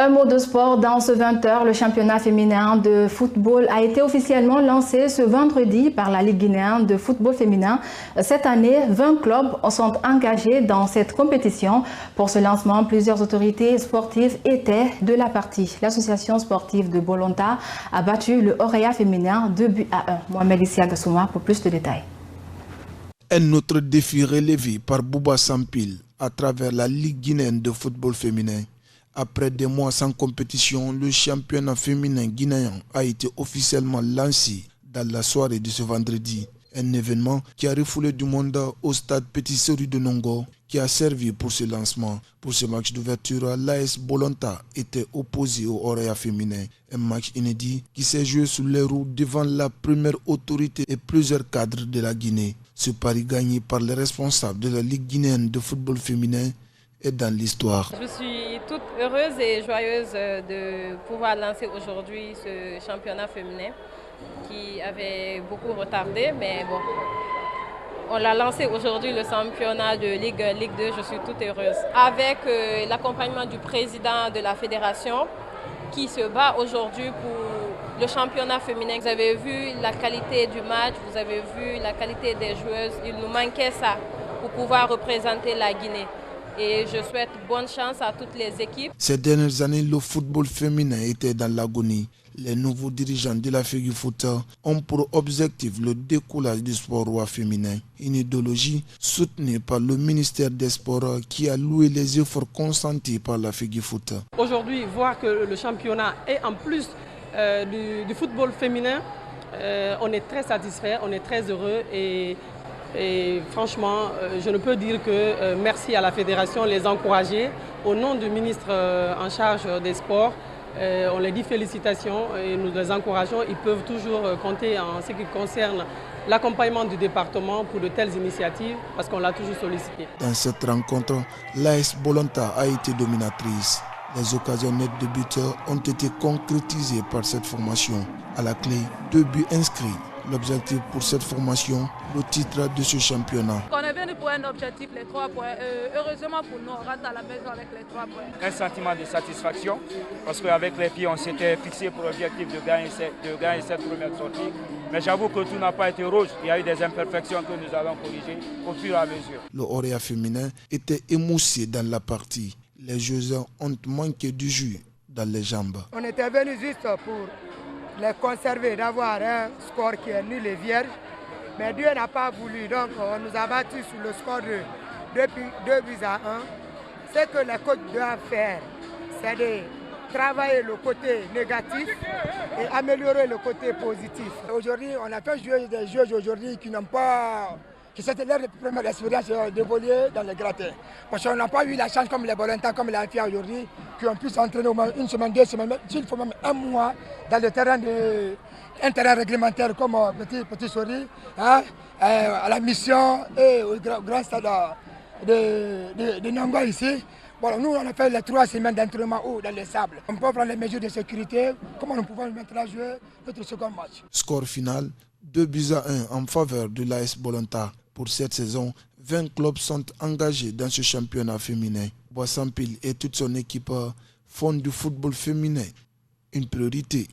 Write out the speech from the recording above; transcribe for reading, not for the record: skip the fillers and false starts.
Un mot de sport dans ce 20h. Le championnat féminin de football a été officiellement lancé ce vendredi par la Ligue guinéenne de football féminin. Cette année, 20 clubs sont engagés dans cette compétition. Pour ce lancement, plusieurs autorités sportives étaient de la partie. L'association sportive de Bolonta a battu le Orea féminin 2-1. Mohamed Issia Gassouma pour plus de détails. Un autre défi relevé par Bouba Sampil à travers la Ligue guinéenne de football féminin. Après des mois sans compétition, le championnat féminin guinéen a été officiellement lancé dans la soirée de ce vendredi. Un événement qui a refoulé du monde au stade Petit Seri de Nongo, qui a servi pour ce lancement. Pour ce match d'ouverture, l'AS Bolonta était opposé au Orea féminin. Un match inédit qui s'est joué sous les roues devant la première autorité et plusieurs cadres de la Guinée. Ce pari gagné par les responsables de la Ligue guinéenne de football féminin est dans l'histoire. Je suis toute heureuse et joyeuse de pouvoir lancer aujourd'hui ce championnat féminin qui avait beaucoup retardé, mais bon, on l'a lancé aujourd'hui, le championnat de Ligue 1, Ligue 2, je suis toute heureuse. Avec l'accompagnement du président de la fédération qui se bat aujourd'hui pour le championnat féminin. Vous avez vu la qualité du match, vous avez vu la qualité des joueuses, il nous manquait ça pour pouvoir représenter la Guinée. Et je souhaite bonne chance à toutes les équipes. Ces dernières années, le football féminin était dans l'agonie. Les nouveaux dirigeants de la FEGIFOOT ont pour objectif le décollage du sport roi féminin. Une idéologie soutenue par le ministère des Sports qui a loué les efforts consentis par la FEGIFOOT. Aujourd'hui, voir que le championnat est en plus du football féminin, on est très satisfait, on est très heureux et franchement, je ne peux dire que merci à la fédération, les encourager. Au nom du ministre en charge des sports, on les dit félicitations et nous les encourageons. Ils peuvent toujours compter en ce qui concerne l'accompagnement du département pour de telles initiatives parce qu'on l'a toujours sollicité. Dans cette rencontre, l'AS Bolonta a été dominatrice. Les occasions nettes de but ont été concrétisées par cette formation. À la clé, 2 buts inscrits. L'objectif pour cette formation, le titre de ce championnat. On est venu pour un objectif, les 3 points. Heureusement pour nous, on rentre à la maison avec les 3 points. Un sentiment de satisfaction, parce qu'avec les filles, on s'était fixé pour l'objectif de gagner cette première sortie. Mais j'avoue que tout n'a pas été rouge. Il y a eu des imperfections que nous avons corrigées au fur et à mesure. Le Orea féminin était émoussé dans la partie. Les joueuses ont manqué du jus dans les jambes. On était venu juste pour les conserver, d'avoir un score qui est nul et vierge. Mais Dieu n'a pas voulu, donc on nous a battus sur le score de 2 buts à 1. Ce que les coachs doivent faire, c'est de travailler le côté négatif et améliorer le côté positif. Aujourd'hui, on a fait jouer des joueurs aujourd'hui qui n'ont pas... C'était leur première expérience d'évoluer dans les gratins. Parce qu'on n'a pas eu la chance comme les Bolonta, comme les filles aujourd'hui, qu'on puisse s'entraîner au moins 1 semaine, 2 semaines, s'il faut même 1 mois dans le terrain un terrain réglementaire comme Petit Sori, hein, à la mission et au grand stade de Nongo ici. Bon, nous, on a fait les 3 semaines d'entraînement dans les sables. On peut prendre les mesures de sécurité, comment nous pouvons maintenant jouer notre second match. Score final, 2 buts à 1 en faveur de l'AS Bolonta. Pour cette saison, 20 clubs sont engagés dans ce championnat féminin. Boissampil et toute son équipe font du football féminin une priorité.